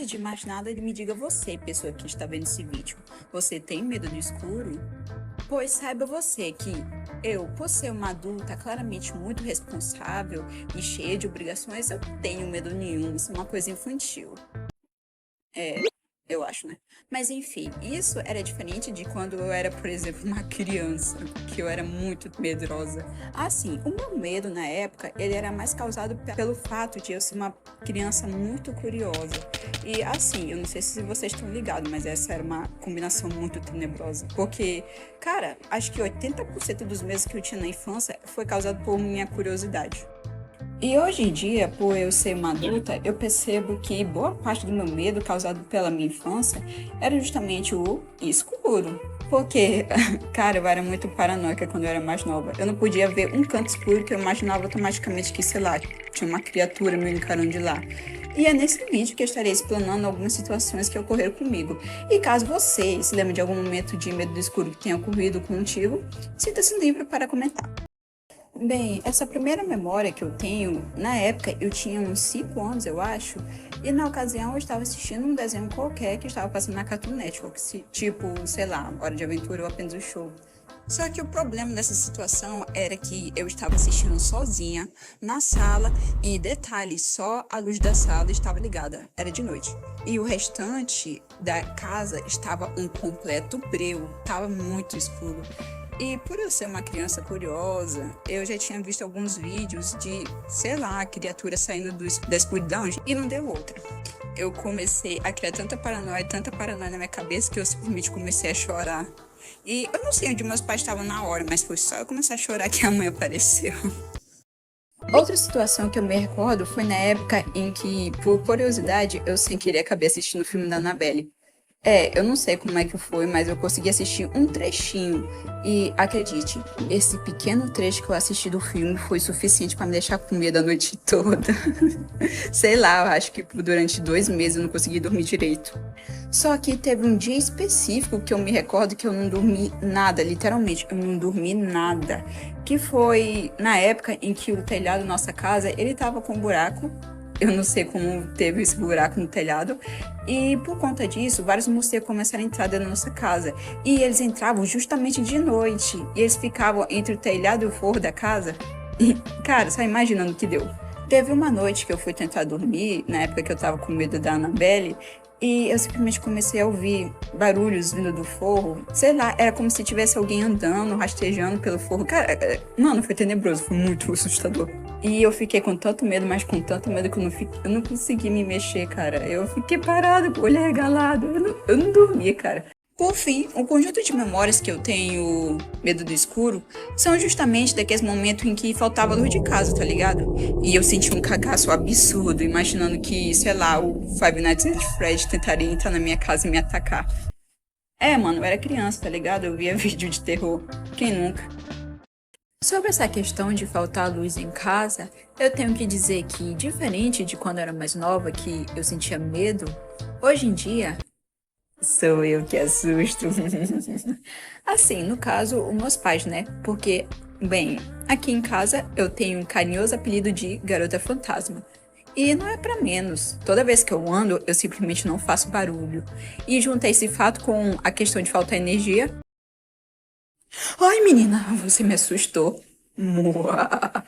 Antes de mais nada, me diga você, pessoa que está vendo esse vídeo, você tem medo do escuro? Pois saiba você que eu, por ser uma adulta claramente muito responsável e cheia de obrigações, eu tenho medo nenhum, isso é uma coisa infantil. É, eu acho, né? Mas enfim, isso era diferente de quando eu era, por exemplo, uma criança, que eu era muito medrosa. Assim, o meu medo na época, ele era mais causado pelo fato de eu ser uma criança muito curiosa. E assim, eu não sei se vocês estão ligados, mas essa era uma combinação muito tenebrosa. Porque, cara, acho que 80% dos medos que eu tinha na infância foi causado por minha curiosidade. E hoje em dia, por eu ser uma adulta, eu percebo que boa parte do meu medo causado pela minha infância era justamente o escuro. Porque, cara, eu era muito paranoica quando eu era mais nova. Eu não podia ver um canto escuro que eu imaginava automaticamente que, sei lá, tinha uma criatura me encarando de lá. E é nesse vídeo que eu estarei explanando algumas situações que ocorreram comigo. E caso você se lembre de algum momento de medo do escuro que tenha ocorrido contigo, sinta-se livre para comentar. Bem, essa primeira memória que eu tenho, na época eu tinha uns 5 anos, eu acho, e na ocasião eu estava assistindo um desenho qualquer que estava passando na Cartoon Network, tipo, sei lá, Hora de Aventura ou apenas o show. Só que o problema dessa situação era que eu estava assistindo sozinha na sala e, detalhe, só a luz da sala estava ligada, era de noite. E o restante da casa estava um completo breu, estava muito escuro. E por eu ser uma criança curiosa, eu já tinha visto alguns vídeos de, sei lá, criaturas saindo da escuridão e não deu outra. Eu comecei a criar tanta paranoia na minha cabeça que eu simplesmente comecei a chorar. E eu não sei onde meus pais estavam na hora, mas foi só eu começar a chorar que a mãe apareceu. Outra situação que eu me recordo foi na época em que, por curiosidade, eu sem querer acabei assistindo o filme da Annabelle. Eu não sei como é que foi, mas eu consegui assistir um trechinho. E acredite, esse pequeno trecho que eu assisti do filme foi suficiente para me deixar com medo a noite toda. Sei lá, eu acho que durante 2 meses eu não consegui dormir direito. Só que teve um dia específico que eu me recordo que eu não dormi nada, literalmente, eu não dormi nada. Que foi na época em que o telhado da nossa casa, ele tava com um buraco. Eu não sei como teve esse buraco no telhado. E por conta disso, vários morcegos começaram a entrar dentro da nossa casa. E eles entravam justamente de noite. E eles ficavam entre o telhado e o forro da casa. E, cara, só imaginando o que deu. Teve uma noite que eu fui tentar dormir, na época que eu tava com medo da Annabelle. E eu simplesmente comecei a ouvir barulhos vindo do forro. Sei lá, era como se tivesse alguém andando, rastejando pelo forro. Cara, mano, foi tenebroso, foi muito assustador. E eu fiquei com tanto medo, mas com tanto medo que eu não consegui me mexer, cara. Eu fiquei parado, com o olho regalado. Eu não dormi, cara. Por fim, o conjunto de memórias que eu tenho medo do escuro são justamente daqueles momentos em que faltava luz de casa, tá ligado? E eu senti um cagaço absurdo, imaginando que, sei lá, o Five Nights at Freddy tentaria entrar na minha casa e me atacar. Mano, eu era criança, tá ligado? Eu via vídeo de terror. Quem nunca? Sobre essa questão de faltar luz em casa, eu tenho que dizer que, diferente de quando eu era mais nova, que eu sentia medo, hoje em dia, sou eu que assusto. Assim, no caso, os meus pais, né? Porque, bem, aqui em casa eu tenho um carinhoso apelido de Garota Fantasma. E não é pra menos. Toda vez que eu ando, eu simplesmente não faço barulho. E juntei esse fato com a questão de faltar energia. Ai, menina, você me assustou. Mua.